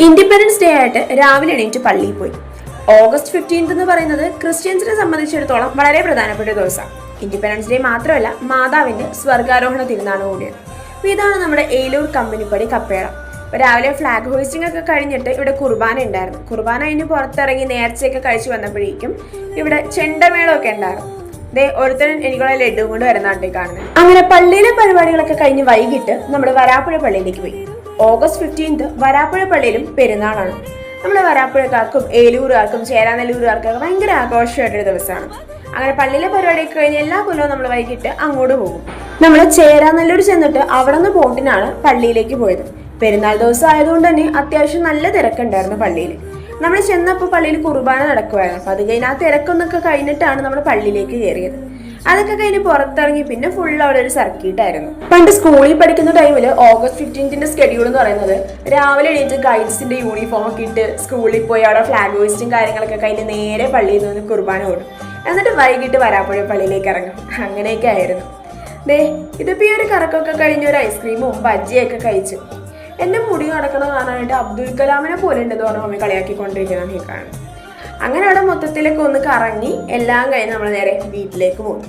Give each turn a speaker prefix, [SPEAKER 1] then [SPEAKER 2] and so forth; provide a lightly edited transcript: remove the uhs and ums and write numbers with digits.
[SPEAKER 1] Independence day ആയിട്ട് രാവിലെ എണീറ്റ് പള്ളിയിൽ പോയി. ഓഗസ്റ്റ് 15 എന്ന് പറയുന്നത് ക്രിസ്ത്യൻസിനെ സംബന്ധിച്ചിടത്തോളം വളരെ പ്രധാനപ്പെട്ട ദിവസമാണ്. ഇൻഡിപെൻഡൻസ് ഡേ മാത്രമല്ല, മാതാവിന്റെ സ്വർഗാരോഹണ തിരുനാൾ കൂടിയാണ്. അപ്പോൾ ഇതാണ് നമ്മുടെ ഏലൂർ കമ്പനിപ്പടി കപ്പേള. അപ്പോൾ രാവിലെ ഫ്ലാഗ് ഹോയിസ്റ്റിംഗ് ഒക്കെ കഴിഞ്ഞിട്ട് ഇവിടെ കുർബാന ഉണ്ടായിരുന്നു. കുർബാന കഴിഞ്ഞ് പുറത്തിറങ്ങി നേർച്ചയൊക്കെ കഴിച്ചു വന്നപ്പോഴേക്കും ഇവിടെ ചെണ്ടമേളമൊക്കെ ഉണ്ടായിരുന്നു. ഒരുത്തരൻ എനിക്കുള്ള ലഡു കൊണ്ട് വരുന്നതാണ്ടി കാണുന്നത്. അങ്ങനെ പള്ളിയിലെ പരിപാടികളൊക്കെ കഴിഞ്ഞ് വൈകിട്ട് നമ്മൾ വരാപ്പുഴ പള്ളിയിലേക്ക് പോയി. ഓഗസ്റ്റ് 15 വരാപ്പുഴ പള്ളിയിലും പെരുന്നാളാണ്. നമ്മുടെ വരാപ്പുഴക്കാർക്കും ഏലൂരുകാർക്കും ചേരാനെല്ലൂരുകാർക്കൊക്കെ ഭയങ്കര ആഘോഷമായിട്ടൊരു ദിവസമാണ്. അങ്ങനെ പള്ളിയിലെ പരിപാടിയൊക്കെ കഴിഞ്ഞ് എല്ലാ കൊല്ലവും നമ്മൾ വൈകിട്ട് അങ്ങോട്ട് പോകും. നമ്മൾ ചേരാനെല്ലൂർ ചെന്നിട്ട് അവിടെ നിന്ന് ബോട്ടിനാണ് പള്ളിയിലേക്ക് പോയത്. പെരുന്നാൾ ദിവസം ആയതുകൊണ്ട് തന്നെ അത്യാവശ്യം നല്ല തിരക്കുണ്ടായിരുന്നു പള്ളിയിൽ. നമ്മൾ ചെന്നപ്പോൾ പള്ളിയിൽ കുർബാന നടക്കുമായിരുന്നു. അപ്പം അത് കഴിഞ്ഞ് ആ തിരക്കൊന്നൊക്കെ കഴിഞ്ഞിട്ടാണ് നമ്മൾ പള്ളിയിലേക്ക് കയറിയത്. അതൊക്കെ കഴിഞ്ഞ് പുറത്തിറങ്ങി പിന്നെ ഫുൾ അവിടെ ഒരു സർക്യൂട്ടായിരുന്നു. പണ്ട് സ്കൂളിൽ പഠിക്കുന്ന ടൈമിൽ ഓഗസ്റ്റ് 15 സ്കെഡ്യൂൾ എന്ന് പറയുന്നത് രാവിലെ എണീറ്റ് ഗൈഡ്സിന്റെ യൂണിഫോം ഒക്കെ ഇട്ട് സ്കൂളിൽ പോയി അവിടെ ഫ്ലാഗ് ഹോയിസ്റ്റും കാര്യങ്ങളൊക്കെ കഴിഞ്ഞ് നേരെ പള്ളിയിൽ നിന്ന് കുർബാന ഓടും. എന്നിട്ട് വൈകിട്ട് വരാപ്പുഴ പള്ളിയിലേക്ക് ഇറങ്ങും. അങ്ങനെയൊക്കെ ആയിരുന്നു. ഇതിപ്പോ ഈ ഒരു കറക്കൊക്കെ കഴിഞ്ഞ് ഒരു ഐസ്ക്രീമും ബജ്ജിയൊക്കെ കഴിച്ചു. എന്റെ മുടി നടക്കണം കാണാനായിട്ട് അബ്ദുൽ കലാമിനെ പോലെ ഉണ്ടെന്ന് പറഞ്ഞ മമ്മി കളിയാക്കിക്കൊണ്ടിരിക്കുന്ന കാണും. അങ്ങനെ അവിടെ മൊത്തത്തിലൊക്കെ ഒന്ന് കറങ്ങി എല്ലാം കഴിഞ്ഞ് നമ്മൾ നേരെ വീട്ടിലേക്ക് പോകും.